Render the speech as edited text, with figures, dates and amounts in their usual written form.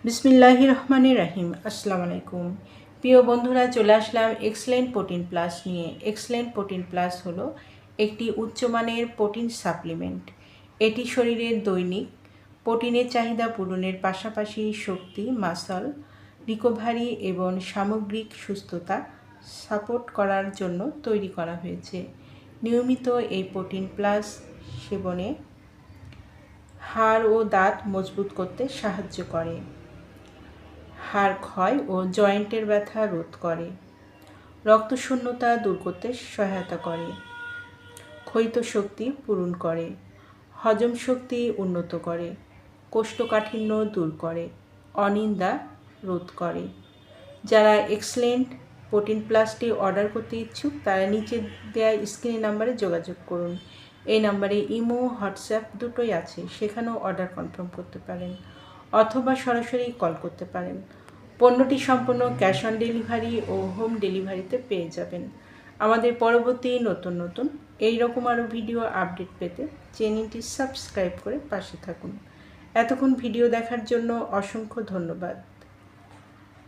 বিসমিল্লাহির রহমানির রহিম। আসসালামু আলাইকুম। প্রিয় বন্ধুরা, চলে আসলাম এক্সেলেন্ট প্রোটিন প্লাস নিয়ে। এক্সেলেন্ট প্রোটিন প্লাস হলো একটি উচ্চমানের প্রোটিন সাপ্লিমেন্ট। এটি শরীরের দৈনিক প্রোটিনের চাহিদা পূরণের পাশাপাশি শক্তি, মাসল রিকভারি এবং সামগ্রিক সুস্থতা সাপোর্ট করার জন্য তৈরি করা হয়েছে। নিয়মিত এই প্রোটিন প্লাস সেবনে হাড় ও দাঁত মজবুত করতে সাহায্য করে, হাড় ক্ষয় ও জয়েন্টের ব্যথা রোধ করে, রক্তশূন্যতা দূর করতে সহায়তা করে, ক্ষয়িত শক্তি পূরণ করে, হজম শক্তি উন্নত করে, কোষ্ঠকাঠিন্য দূর করে, অনিদ্রা রোধ করে। যারা এক্সেলেন্ট প্রোটিন প্লাসটি অর্ডার করতে ইচ্ছুক তারা নিচে দেওয়া স্ক্রিনের নাম্বারে যোগাযোগ করুন। এই নাম্বারে ইমো, হোয়াটসঅ্যাপ দুটোই আছে, সেখানেও অর্ডার কনফার্ম করতে পারেন অথবা সরাসরি কল করতে পারেন। পণ্যটি সম্পূর্ণ ক্যাশ অন ডেলিভারি ও হোম ডেলিভারিতে পেয়ে যাবেন। আমাদের পরবর্তী নতুন এই রকম আরও ভিডিও আপডেট পেতে চ্যানেলটি সাবস্ক্রাইব করে পাশে থাকুন। এতক্ষণ ভিডিও দেখার জন্য অসংখ্য ধন্যবাদ।